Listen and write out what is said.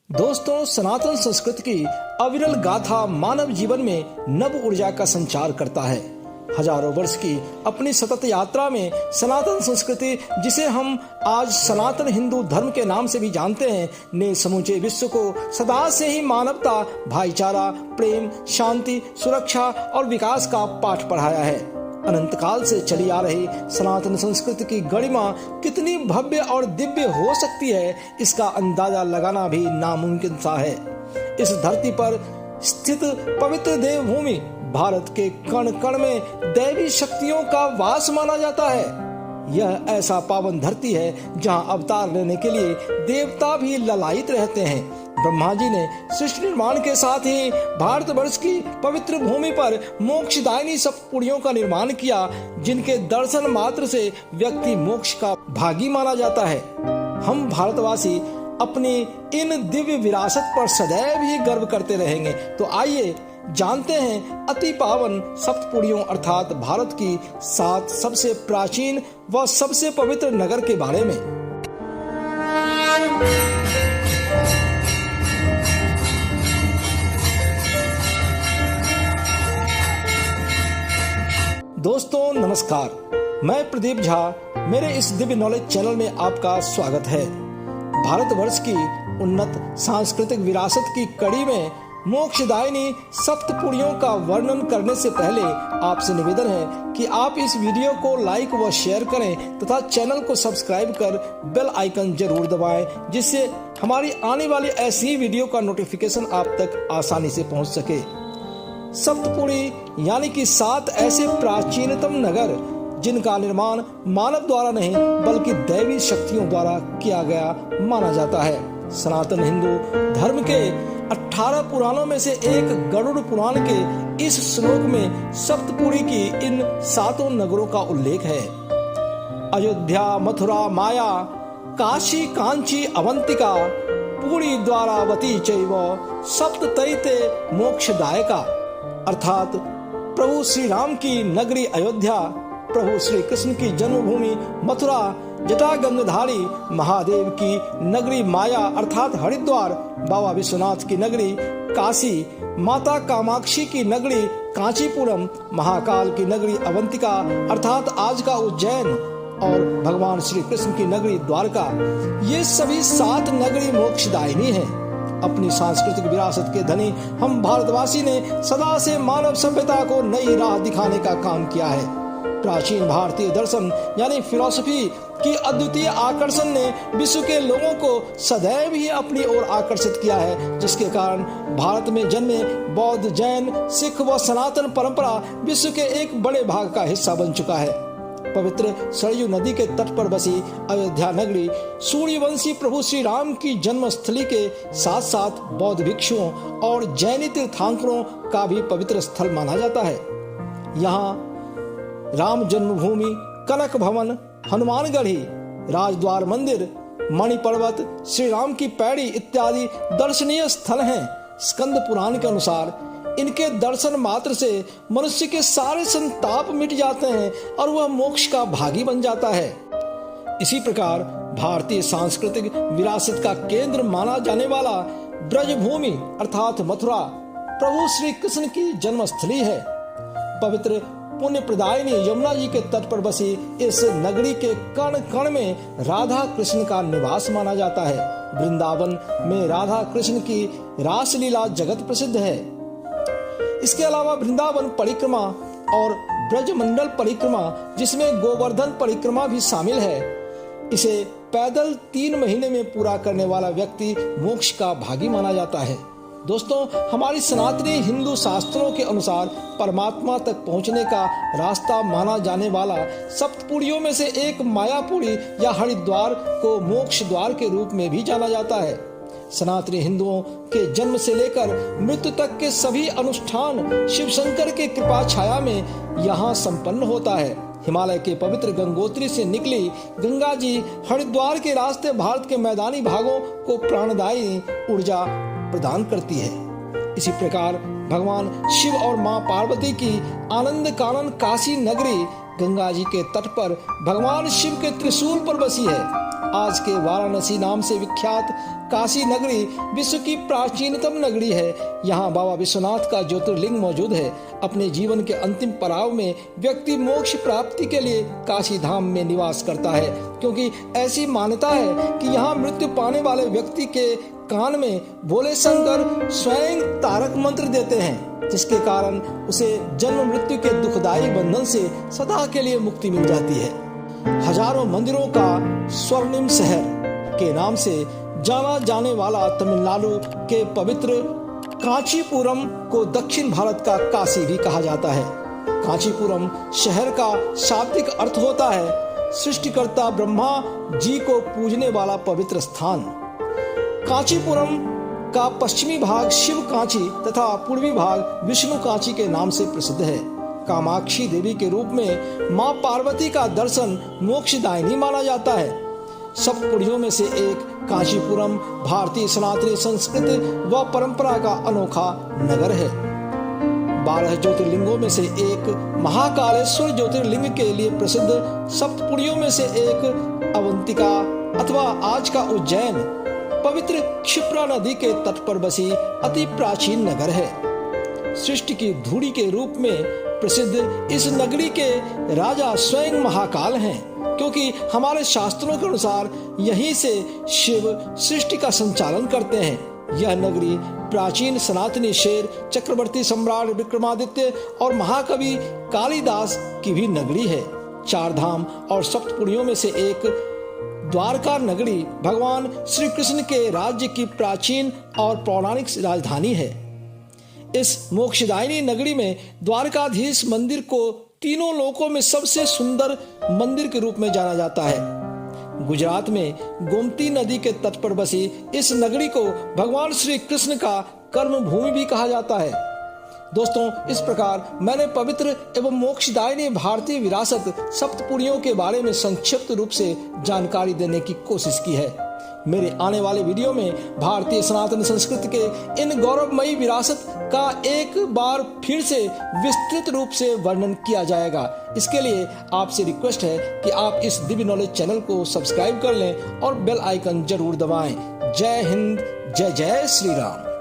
दोस्तों, सनातन संस्कृति की अविरल गाथा मानव जीवन में नव ऊर्जा का संचार करता है। हजारों वर्ष की अपनी सतत यात्रा में सनातन संस्कृति, जिसे हम आज सनातन हिंदू धर्म के नाम से भी जानते हैं, ने समूचे विश्व को सदा से ही मानवता, भाईचारा, प्रेम, शांति, सुरक्षा और विकास का पाठ पढ़ाया है। अनंत काल से चली आ रही सनातन संस्कृति की गरिमा कितनी भव्य और दिव्य हो सकती है, इसका अंदाजा लगाना भी नामुमकिन सा है। इस धरती पर स्थित पवित्र देवभूमि भारत के कण कण में दैवी शक्तियों का वास माना जाता है। यह ऐसा पावन धरती है जहां अवतार लेने के लिए देवता भी ललायित रहते हैं। ब्रह्मा जी ने सृष्टि निर्माण के साथ ही भारतवर्ष की पवित्र भूमि पर मोक्षदायिनी सप्तपुड़ियों का निर्माण किया, जिनके दर्शन मात्र से व्यक्ति मोक्ष का भागी माना जाता है। हम भारतवासी अपनी इन दिव्य विरासत पर सदैव ही गर्व करते रहेंगे। तो आइए जानते हैं अति पावन सप्तपुड़ियों अर्थात भारत की 7 सबसे प्राचीन व सबसे पवित्र नगर के बारे में। दोस्तों नमस्कार, मैं प्रदीप झा। मेरे इस दिव्य नॉलेज चैनल में आपका स्वागत है। भारतवर्ष की उन्नत सांस्कृतिक विरासत की कड़ी में मोक्षदायिनी सप्तपुड़ियों का वर्णन करने से पहले आपसे निवेदन है कि आप इस वीडियो को लाइक व शेयर करें तथा चैनल को सब्सक्राइब कर बेल आइकन जरूर दबाएं, जिससे हमारी आने वाली ऐसी वीडियो का नोटिफिकेशन आप तक आसानी से पहुंच सके। सप्तपुड़ी यानी कि 7 ऐसे प्राचीनतम नगर जिनका निर्माण मानव द्वारा नहीं बल्कि दैवी शक्तियों द्वारा किया गया माना जाता है। सनातन हिंदू धर्म के 18 पुराणों में से एक गरुड़ पुराण के इस श्लोक में सप्तपुड़ी की इन 7 नगरों का उल्लेख है। अयोध्या, मथुरा, माया, काशी, कांची, अवंतिका, पुरी, द्वारावती चैव सप्ततैते मोक्षदायका, अर्थात प्रभु श्री राम की नगरी अयोध्या, प्रभु श्री कृष्ण की जन्मभूमि मथुरा, जटा गंगधारी महादेव की नगरी माया अर्थात हरिद्वार, बाबा विश्वनाथ की नगरी काशी, माता कामाक्षी की नगरी कांचीपुरम, महाकाल की नगरी अवंतिका अर्थात आज का उज्जैन और भगवान श्री कृष्ण की नगरी द्वारका। ये सभी 7 नगरी मोक्षदायिनी हैं। अपनी सांस्कृतिक विरासत के धनी हम भारतवासी ने सदा से मानव सभ्यता को नई राह दिखाने का काम किया है। प्राचीन भारतीय दर्शन यानी फिलॉसफी की अद्वितीय आकर्षण ने विश्व के लोगों को सदैव ही अपनी ओर आकर्षित किया है, जिसके कारण भारत में जन्मे बौद्ध, जैन, सिख व सनातन परंपरा विश्व के एक बड़े भाग का हिस्सा बन चुका है। पवित्र सरयू नदी के तट पर बसी अयोध्या नगरी सूर्यवंशी प्रभु श्री राम की जन्मस्थली के साथ साथ बौद्ध भिक्षुओं और जैनी तीर्थंकरों का भी पवित्र स्थल माना जाता है। यहाँ राम जन्मभूमि, कनक भवन, हनुमानगढ़ी, राजद्वार मंदिर, मणि पर्वत, श्री राम की पैड़ी इत्यादि दर्शनीय स्थल हैं। स्कंद पुराण के अनुसार इनके दर्शन मात्र से मनुष्य के सारे संताप मिट जाते हैं और वह मोक्ष का भागी बन जाता है। इसी प्रकार भारतीय सांस्कृतिक विरासत का केंद्र माना जाने वाला ब्रजभूमि अर्थात मथुरा प्रभु श्री कृष्ण की जन्मस्थली है। पवित्र पुण्य प्रदायिनी यमुना जी के तट पर बसी इस नगरी के कण कण में राधा कृष्ण का निवास माना जाता है। वृंदावन में राधा कृष्ण की रासलीला जगत प्रसिद्ध है। इसके अलावा वृंदावन परिक्रमा और ब्रजमंडल परिक्रमा, जिसमें गोवर्धन परिक्रमा भी शामिल है, इसे पैदल 3 महीने में पूरा करने वाला व्यक्ति मोक्ष का भागी माना जाता है। दोस्तों, हमारी सनातनी हिंदू शास्त्रों के अनुसार परमात्मा तक पहुंचने का रास्ता माना जाने वाला सप्तपुड़ियों में से एक मायापुरी या हरिद्वार को मोक्ष द्वार के रूप में भी जाना जाता है। सनातनी हिंदुओं के जन्म से लेकर मृत्यु तक के सभी अनुष्ठान शिव शंकर के कृपा छाया में यहाँ संपन्न होता है। हिमालय के पवित्र गंगोत्री से निकली गंगा जी हरिद्वार के रास्ते भारत के मैदानी भागों को प्राणदायी ऊर्जा प्रदान करती है। इसी प्रकार भगवान शिव और मां पार्वती की आनंद कानन काशी नगरी गंगा जी के तट पर भगवान शिव के त्रिशूल पर बसी है। आज के वाराणसी नाम से विख्यात काशी नगरी विश्व की प्राचीनतम नगरी है। यहाँ बाबा विश्वनाथ का ज्योतिर्लिंग मौजूद है। अपने जीवन के अंतिम पड़ाव में व्यक्ति मोक्ष प्राप्ति के लिए काशी धाम में निवास करता है, क्योंकि ऐसी मान्यता है कि यहाँ मृत्यु पाने वाले व्यक्ति के कान में भोले शंकर स्वयं तारक मंत्र देते हैं, जिसके कारण उसे जन्म मृत्यु के दुखदायी बंधन से सदा के लिए मुक्ति मिल जाती है। हजारों मंदिरों का स्वर्णिम शहर के नाम से जाना जाने वाला तमिलनाडु के पवित्र कांचीपुरम को दक्षिण भारत का काशी भी कहा जाता है। कांचीपुरम शहर का शाब्दिक अर्थ होता है सृष्टिकर्ता ब्रह्मा जी को पूजने वाला पवित्र स्थान। कांचीपुरम का पश्चिमी भाग शिव कांची तथा पूर्वी भाग विष्णु कांची के नाम से प्रसिद्ध है। कामाक्षी देवी के रूप में मां पार्वती का दर्शन मोक्षदायिनी माना जाता है। सप्तपुरियों में से एक कांचीपुरम भारतीय सनातनी संस्कृति व परंपरा का अनोखा नगर है। 12 ज्योतिर्लिंगों में से एक महाकालेश्वर ज्योतिर्लिंग के लिए प्रसिद्ध सप्तपुरियों में से एक अवंतिका अथवा आज का उज्जैन पवित्र क्षिप्रा नदी के तट पर बसी अति प्राचीन नगर है। सृष्टि की धूड़ी के रूप में प्रसिद्ध इस नगरी के राजा स्वयं महाकाल हैं, क्योंकि हमारे शास्त्रों के अनुसार यहीं से शिव सृष्टि का संचालन करते हैं। यह नगरी प्राचीन सनातनी शेर चक्रवर्ती सम्राट विक्रमादित्य और महाकवि कालिदास की भी नगरी है। 4 धाम और सप्तपुरियों में से एक द्वारका नगरी भगवान श्री कृष्ण के राज्य की प्राचीन और पौराणिक राजधानी है। इस मोक्षदायिनी नगरी में द्वारकाधीश मंदिर को तीनों लोकों में सबसे सुंदर मंदिर के रूप में जाना जाता है। गुजरात में गोमती नदी के तट पर बसी इस नगरी को भगवान श्री कृष्ण का कर्म भूमि भी कहा जाता है। दोस्तों, इस प्रकार मैंने पवित्र एवं मोक्षदायिनी भारतीय विरासत सप्तपुरियों के बारे में संक्षिप्त रूप से जानकारी देने की कोशिश की है। मेरे आने वाले वीडियो में भारतीय सनातन संस्कृति के इन गौरवमयी विरासत का एक बार फिर से विस्तृत रूप से वर्णन किया जाएगा। इसके लिए आपसे रिक्वेस्ट है कि आप इस दिव्य नॉलेज चैनल को सब्सक्राइब कर लें और बेल आइकन जरूर दबाएं। जय हिंद, जय जय श्री राम।